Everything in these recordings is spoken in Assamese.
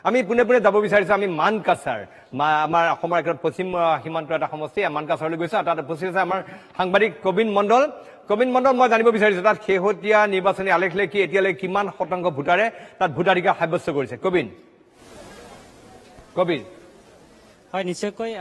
আমি পুনে পুনে যাব বিচাৰিছোঁ আমি মানকাছাৰ আমাৰ অসমৰ একদম পশ্চিম সীমান্ত এটা সমষ্টি মানকাছাৰলৈ গৈছোঁ আৰু তাত উপস্থিত আছে আমাৰ সাংবাদিক কবিন মণ্ডল মই জানিব বিচাৰিছোঁ তাত শেহতীয়া নিৰ্বাচনী আলেখলৈ কি এতিয়ালৈ কিমান শতাংশ ভোটাৰে তাত ভোটাধিকাৰ সাব্যস্ত কৰিছে কবিন হয় নিশ্চয়কৈ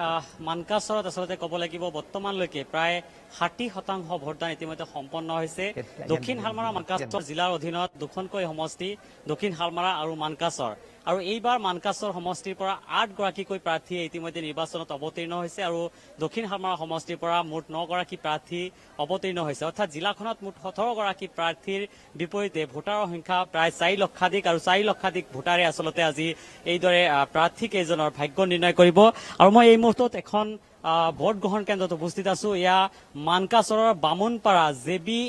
মানকাছৰত আচলতে ক'ব লাগিব বৰ্তমানলৈকে প্ৰায় 60% ভোটদান ইতিমধ্যে সম্পন্ন হৈছে দক্ষিণ হালমাৰা মানকাছৰ জিলাৰ অধীনত দুখনকৈ সমষ্টি দক্ষিণ হালমাৰা আৰু মানকাছৰ আৰু এইবাৰ মানকাছৰ সমষ্টিৰ পৰা 8 গৰাকীকৈ প্ৰাৰ্থী ইতিমধ্যে নিৰ্বাচনত অৱতীৰ্ণ হৈছে আৰু দক্ষিণ হালমাৰা সমষ্টিৰ পৰা মুঠ 9 গৰাকী প্ৰাৰ্থী অৱতীৰ্ণ হৈছে অৰ্থাৎ জিলাখনত মুঠ 17 গৰাকী প্ৰাৰ্থীৰ বিপৰীতে ভোটাৰৰ সংখ্যা প্ৰায় 4 লক্ষাধিক আৰু 4 লক্ষাধিক ভোটাৰে আচলতে আজি এইদৰে প্ৰাৰ্থী কেইজনৰ ভাগ্য নিৰ্ণয় কৰিব আৰু মই এই মুহূৰ্তত এখন ভোট গ্ৰহণ কেন্দ্ৰত উপস্থিত আছো এয়া মানকাছৰৰ বামুণপাৰা জেবি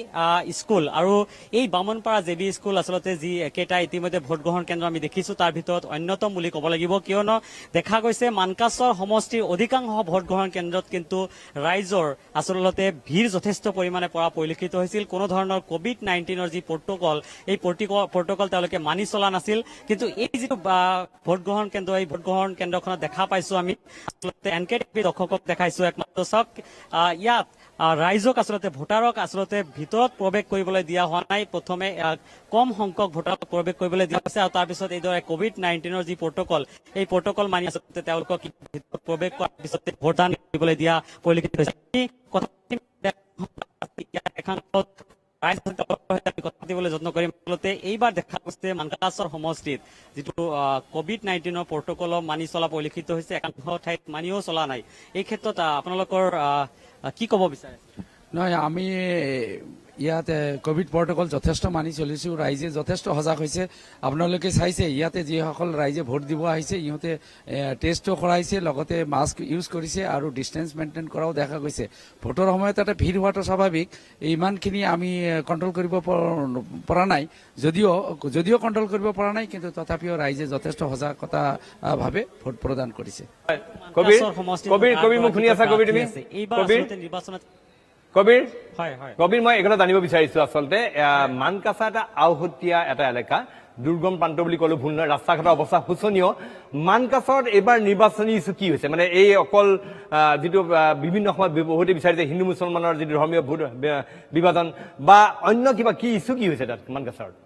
স্কুল আৰু এই বামুণপাৰা জেবি স্কুল আচলতে যি একেটা ইতিমধ্যে ভোট গ্ৰহণ কেন্দ্ৰ আমি দেখিছো তাৰ ভিতৰত অন্যতম বুলি ক'ব লাগিব কিয়নো দেখা গৈছে মানকাছৰ সমষ্টিৰ অধিকাংশ ভোট গ্ৰহণ কেন্দ্ৰত কিন্তু ৰাইজৰ আচলতে ভিৰ যথেষ্ট পৰিমাণে পৰা পৰিলক্ষিত হৈছিল কোনো ধৰণৰ কোভিড-19ৰ যি প্ৰট'কল এই প্ৰট'কল তেওঁলোকে মানি চলা নাছিল কিন্তু এই যিটো ভোট গ্ৰহণ কেন্দ্ৰ এই ভোট গ্ৰহণ কেন্দ্ৰখনত দেখা পাইছো আমি আচলতে এনকেটিভি দৰ্শকক দেখাইছো একমাত্ৰ চাওক ইয়াত ৰাইজক আচলতে ভোটাৰক আচলতে ভিতৰত প্ৰৱেশ কৰিবলৈ দিয়া হোৱা নাই প্ৰথমে কম সংখ্যক ভোটাৰক প্ৰৱেশ কৰিবলৈ দিয়া হৈছে আৰু তাৰপিছত এইদৰে কোভিড-19ৰ যি প্ৰট'কল এই প্ৰট'কল মানি আচলতে তেওঁলোকক ভিতৰত প্ৰৱেশ কৰাৰ পিছতে ভোটদান কৰিবলৈ দিয়া পৰিলক্ষিত হৈছে কথা পাতিবলৈ যত্ন কৰিম আচলতে এইবাৰ দেখা গৈছে মানকাছৰ সমষ্টিত যিটো কোভিড-19ৰ প্ৰট'কল মানি চলা পৰিলক্ষিত হৈছে একাংশ ঠাইত মানিও চলা নাই এই ক্ষেত্ৰত আপোনালোকৰ কি ক'ব বিচাৰে নহয় আমি ইয়াতে কোভিড প্ৰট'কল যথেষ্ট মানি চলিছোঁ ৰাইজে যথেষ্ট সজাগ হৈছে আপোনালোকে চাইছে ইয়াতে যিসকল ৰাইজে ভোট দিব আহিছে ইহঁতে টেষ্টো কৰাইছে লগতে মাস্ক ইউজ কৰিছে আৰু ডিষ্টেঞ্চ মেইনটেইন কৰাও দেখা গৈছে ভোটৰ সময়ত এটা ভিৰ হোৱাটো স্বাভাৱিক ইমানখিনি আমি কণ্ট্ৰল কৰিব পৰা নাই যদিও কণ্ট্ৰল কৰিব পৰা নাই কিন্তু তথাপিও ৰাইজে যথেষ্ট সজাগতাভাৱে ভোট প্ৰদান কৰিছে কবিৰ মই এইকথা জানিব বিচাৰিছো আচলতে মানকাছা এটা আওহতীয়া এটা এলেকা দুৰ্গম প্ৰান্ত বুলি ক'লো ভুল নহয় ৰাস্তা ঘাটৰ অৱস্থা শোচনীয় মানকাছৰত এইবাৰ নিৰ্বাচনী ইছ্যু কি হৈছে মানে এই অকল যিটো বিভিন্ন সময়ত বহুতে বিচাৰিছে হিন্দু মুছলমানৰ যিটো ধৰ্মীয় ভোট বিভাজন বা অন্য কিবা কি ইছ্যু কি হৈছে তাত মানকাছৰত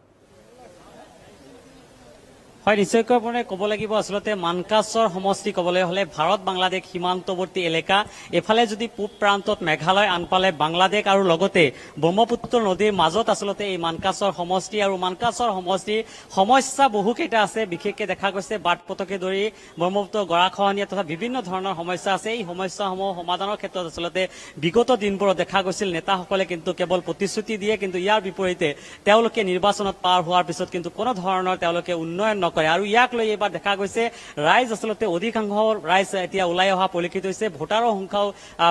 হয় নিশ্চয়কৈ আপুনি ক'ব লাগিব আচলতে মানকাছৰ সমষ্টি ক'বলৈ হ'লে ভাৰত বাংলাদেশ সীমান্তৱৰ্তী এলেকা এফালে যদি পূব প্ৰান্তত মেঘালয় আনফালে বাংলাদেশ আৰু লগতে ব্ৰহ্মপুত্ৰ নদীৰ মাজত আচলতে এই মানকাছৰ সমষ্টি আৰু মানকাছৰ সমষ্টিৰ সমস্যা বহুকেইটা আছে বিশেষকৈ দেখা গৈছে বাট পথকে ধৰি ব্ৰহ্মপুত্ৰ গৰাখহনীয়া তথা বিভিন্ন ধৰণৰ সমস্যা আছে এই সমস্যাসমূহ সমাধানৰ ক্ষেত্ৰত আচলতে বিগত দিনবোৰত দেখা গৈছিল নেতাসকলে কিন্তু কেৱল প্ৰতিশ্ৰুতি দিয়ে কিন্তু ইয়াৰ বিপৰীতে তেওঁলোকে নিৰ্বাচনত পাৰ হোৱাৰ পিছত কিন্তু কোনো ধৰণৰ তেওঁলোকে উন্নয়ন নকৰে আৰু ইয়াক লৈ এইবাৰ দেখা গৈছে ৰাইজ আচলতে অধিকাংশ ৰাইজ এতিয়া ওলাই অহা পৰিলক্ষিত হৈছে ভোটাৰৰ সংখ্যাও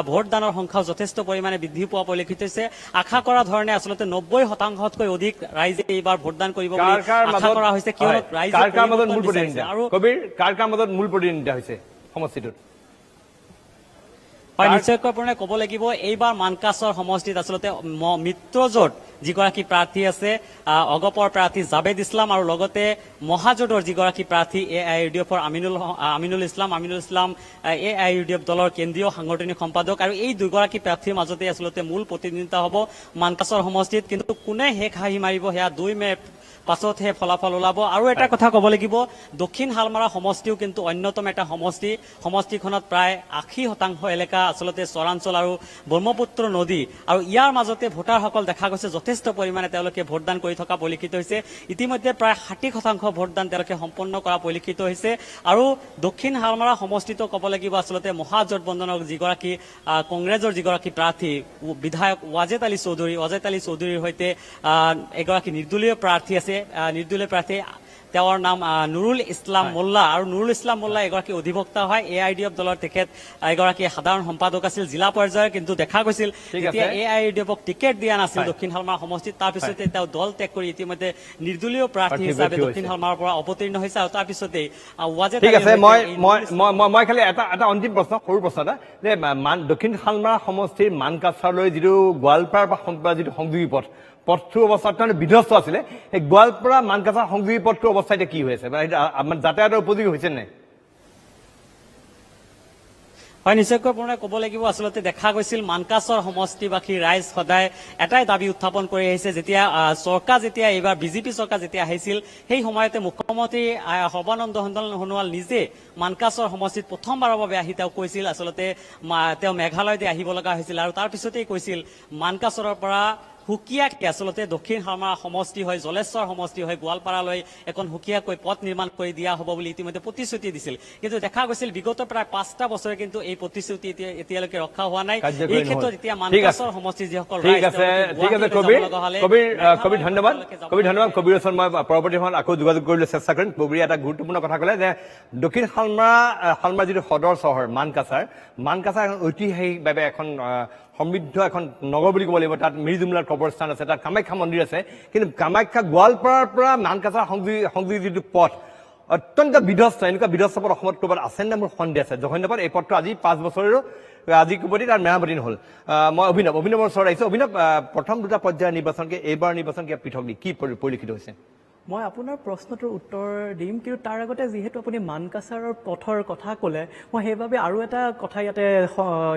ভোটদানৰ সংখ্যাও যথেষ্ট পৰিমাণে বৃদ্ধি পোৱা পৰিলক্ষিত হৈছে আশা কৰা ধৰণে আচলতে 90%তকৈ অধিক ৰাইজে এইবাৰ ভোটদান কৰিব বুলি আশা কৰা হৈছে কিয়নো ৰাইজে আৰু কবিৰ কাৰ মাজত মূল প্ৰতিদ্বন্দ্বিতা হৈছে সমষ্টিটোত হয় নিশ্চয়কৈ আপুনি ক'ব লাগিব এইবাৰ মানকাছৰ সমষ্টিত আচলতে মিত্ৰজোঁট যিগৰাকী প্ৰাৰ্থী আছে অগপৰ প্ৰাৰ্থী জাবেদ ইছলাম আৰু লগতে মহাজোঁটৰ যিগৰাকী প্ৰাৰ্থী AIUDFৰ আমিনুল ইছলাম AIUDF দলৰ কেন্দ্ৰীয় সাংগঠনিক সম্পাদক আৰু এই দুগৰাকী প্ৰাৰ্থীৰ মাজতে আচলতে মূল প্ৰতিদ্বন্দ্বিতা হ'ব মানকাছৰ সমষ্টিত কিন্তু কোনে শেষ হাঁহি মাৰিব সেয়া 2 মে পাছতহে ফলাফল ওলাব আৰু এটা কথা ক'ব লাগিব দক্ষিণ হালমাৰা সমষ্টিও কিন্তু অন্যতম এটা সমষ্টিখনত প্ৰায় 80% এলেকা আচলতে চৰাঞ্চল আৰু ব্ৰহ্মপুত্ৰ নদী আৰু ইয়াৰ মাজতে ভোটাৰসকল দেখা গৈছে যথেষ্ট পৰিমাণে তেওঁলোকে ভোটদান কৰি থকা পৰিলক্ষিত হৈছে ইতিমধ্যে প্ৰায় 60% ভোটদান তেওঁলোকে সম্পন্ন কৰা পৰিলক্ষিত হৈছে আৰু দক্ষিণ হালমাৰা সমষ্টিটো ক'ব লাগিব আচলতে মহাজোঁটবন্ধনৰ যিগৰাকী কংগ্ৰেছৰ যিগৰাকী প্ৰাৰ্থী বিধায়ক ৱাজেদ আলী চৌধুৰীৰ সৈতে এগৰাকী নিৰ্দলীয় প্ৰাৰ্থী আছে নিৰ্দলীয় প্ৰাৰ্থী তেওঁৰ নাম নুৰুল ইছলাম মোল্লা আৰু নুৰুল ইছলাম মোল্লা এগৰাকী অধিবক্তা হয় AIUDF দলৰ তেখেত এগৰাকী সাধাৰণ সম্পাদক আছিল জিলা পৰ্যায়ৰ কিন্তু দেখা গৈছিল যেতিয়া AIUDFক টিকেট দিয়া নাছিল দক্ষিণ হালমাৰা সমষ্টিত তাৰপিছতে তেওঁ দল ত্যাগ কৰি ইতিমধ্যে নিৰ্দলীয় প্ৰাৰ্থী হিচাপে দক্ষিণ হালমাৰাৰ পৰা অৱতীৰ্ণ হৈছে আৰু তাৰপিছতে ৱাজেদ ঠিক আছে মই খালি এটা অন্তিম প্ৰশ্ন সৰু প্ৰশ্ন এটা যে দক্ষিণ হালমাৰা সমষ্টিৰ মানকাছাৰলৈ যিটো গোৱালপাৰা বা যিটো সংযোগী পথ পথটোৰ অৱস্থা অত্যন্ত বিধ্বস্ত আছিলে এই গোৱালপাৰা মানকাছাৰ সংযোগী পথটোৰ অৱস্থা এতিয়া কি হৈ আছে মানে আমাৰ যাতায়াতৰ উপযোগী হৈছে নাই হয় নিশ্চয়কৈ পুনৰ ক'ব লাগিব আচলতে দেখা গৈছিল মানকাছৰ সমষ্টিবাসী ৰাইজ সদায় এটাই দাবী উত্থাপন কৰি আহিছে যেতিয়া চৰকাৰ যেতিয়া এইবাৰ বিজেপি চৰকাৰ যেতিয়া আহিছিল সেই সময়তে মুখ্যমন্ত্ৰী সৰ্বানন্দ সোণোৱাল নিজে মানকাছৰ সমষ্টিত প্ৰথমবাৰৰ বাবে আহি তেওঁ কৈছিল আচলতে তেওঁ মেঘালয়তে আহিব লগা হৈছিল আৰু তাৰ পিছতেই কৈছিল মানকাছৰৰ পৰা হুকিয়াকে আচলতে দক্ষিণ হালমাৰা সমষ্টি হয় জলেশ্বৰ সমষ্টি হয় গোৱালপাৰালৈ এখন হুকিয়াকৈ পথ নিৰ্মাণ কৰি দিয়া হ'ব বুলি ইতিমধ্যে প্ৰতিশ্ৰুতি দিছিল কিন্তু দেখা গৈছিল বিগত প্ৰায় 5টা বছৰে কিন্তু এই প্ৰতিশ্ৰুতি এতিয়ালৈকে ৰক্ষা হোৱা নাই এই ক্ষেত্ৰত এতিয়া মানকাছৰ সমষ্টিৰ যিসকল ঠিক আছে কবিৰ ধন্যবাদ কবিৰ ওচৰত মই পৰৱৰ্তী সময়ত আকৌ যোগাযোগ কৰিবলৈ চেষ্টা কৰিম কবিৰ এটা গুৰুত্বপূৰ্ণ কথা ক'লে যে দক্ষিণ হালমাৰা যিটো সদৰ চহৰ মানকাছাৰ এখন ঐতিহাসিকভাৱে এখন সমৃদ্ধ এখন নগৰ বুলি ক'ব লাগিব তাত মিৰিজুমলাৰ কবৰস্থান আছে তাত কামাখ্যা মন্দিৰ আছে কিন্তু কামাখ্যা গোৱালপাৰাৰ পৰা মানকাছাৰ সংযোগী যিটো পথ অত্যন্ত বিধ্বস্ত এনেকুৱা বিধ্বস্ত পথ অসমত ক'ৰবাত আছে নে মোৰ সন্দেহ আছে ধন্যবাদ এই পথটো আজি 5 বছৰেৰো আজি কোপতি তাৰ মেৰামতি নহ'ল মই অভিনৱৰ ওচৰত আহিছোঁ অভিনৱ প্ৰথম দুটা পৰ্যায়ৰ নিৰ্বাচনকে এইবাৰ নিৰ্বাচন কিবা পৃথক কি পৰিলক্ষিত হৈছে মই আপোনাৰ প্ৰশ্নটোৰ উত্তৰ দিম কিন্তু তাৰ আগতে যিহেতু আপুনি মানকাছাৰৰ পথৰ কথা ক'লে মই সেইবাবে আৰু এটা কথা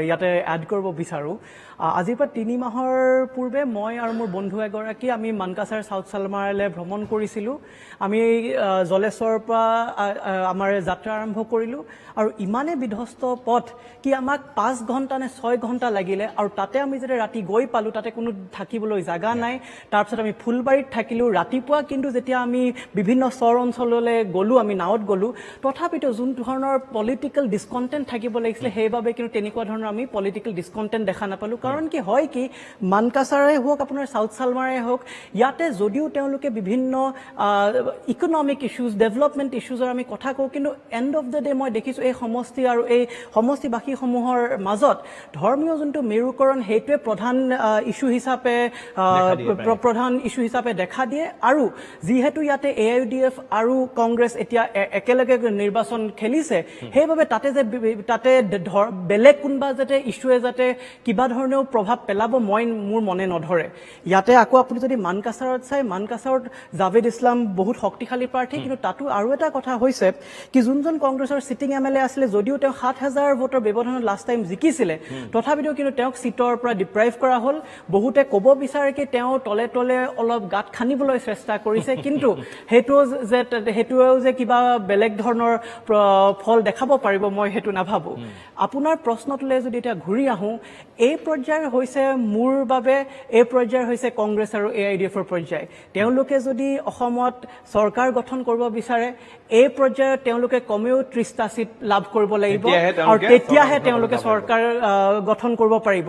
ইয়াতে এড কৰিব বিচাৰোঁ আজিৰ পৰা 3 মাহৰ পূৰ্বে মই আৰু মোৰ বন্ধু এগৰাকী আমি মানকাছাৰ চাউথ চালমাৰালৈ ভ্ৰমণ কৰিছিলোঁ আমি জলেশ্বৰৰ পৰা আমাৰ যাত্ৰা আৰম্ভ কৰিলোঁ আৰু ইমানে বিধ্বস্ত পথ কি আমাক 5 ঘণ্টা নে 6 ঘণ্টা লাগিলে আৰু তাতে আমি যেতিয়া ৰাতি গৈ পালোঁ তাতে কোনো থাকিবলৈ জাগা নাই তাৰপিছত আমি ফুলবাৰীত থাকিলোঁ ৰাতিপুৱা কিন্তু যেতিয়া আমি বিভিন্ন চৰ অঞ্চললৈ গ'লোঁ আমি নাৱত গ'লোঁ তথাপিতো যোন ধৰণৰ পলিটিকেল ডিসকণ্টেণ্ট থাকিব লাগিছিলে সেইবাবে কিন্তু তেনেকুৱা ধৰণৰ আমি পলিটিকেল ডিসকণ্টেণ্ট দেখা নাপালোঁ কাৰণ কি হয় কি মানকাছাৰে হওক আপোনাৰ চাউথ চালমাৰাই হওক ইয়াতে যদিও তেওঁলোকে বিভিন্ন ইকনমিক ইছ্যুজ ডেভেলপমেণ্ট ইছ্যুজৰ আমি কথা কওঁ কিন্তু এণ্ড অফ দ্য ডে মই দেখিছোঁ এই সমষ্টি আৰু এই সমষ্টিবাসীসমূহৰ মাজত ধৰ্মীয় যোনটো মেৰুকৰণ সেইটোৱে প্ৰধান ইছ্যু হিচাপে দেখা দিয়ে আৰু যিহেতু ইয়াতে AIUDF আৰু কংগ্ৰেছ এতিয়া একেলগে নিৰ্বাচন খেলিছে সেইবাবে তাতে বেলেগ কোনোবা যাতে ইছ্যুৱে যাতে কিবা ধৰণেও প্ৰভাৱ পেলাব মোৰ মনে নধৰে ইয়াতে আকৌ আপুনি যদি মানকাছাৰত চাই মানকাছাৰত জাভেদ ইছলাম বহুত শক্তিশালী প্ৰাৰ্থী কিন্তু তাতো আৰু এটা কথা হৈছে কি যোনজন কংগ্ৰেছৰ চিটিং MLA আছিলে যদিও তেওঁ 7,000 ভোটৰ ব্যৱধানত লাষ্ট টাইম জিকিছিলে তথাপিতো কিন্তু তেওঁক চিটৰ পৰা ডিপ্ৰাইভ কৰা হ'ল বহুতে ক'ব বিচাৰে কি তেওঁ তলে তলে অলপ গাঁত খান্দিবলৈ চেষ্টা কৰিছে কিন্তু সেইটোৱেও যে কিবা বেলেগ ধৰণৰ ফল দেখাব পাৰিব মই সেইটো নাভাবোঁ আপোনাৰ প্ৰশ্নটোলৈ যদি এতিয়া ঘূৰি আহোঁ এই পৰ্যায় হৈছে মোৰ বাবে এই পৰ্যায় হৈছে কংগ্ৰেছ আৰু AIUDFৰ পৰ্যায় তেওঁলোকে যদি অসমত চৰকাৰ গঠন কৰিব বিচাৰে এই পৰ্যায়ত তেওঁলোকে কমেও 30টা চিট লাভ কৰিব লাগিব আৰু তেতিয়াহে তেওঁলোকে চৰকাৰ গঠন কৰিব পাৰিব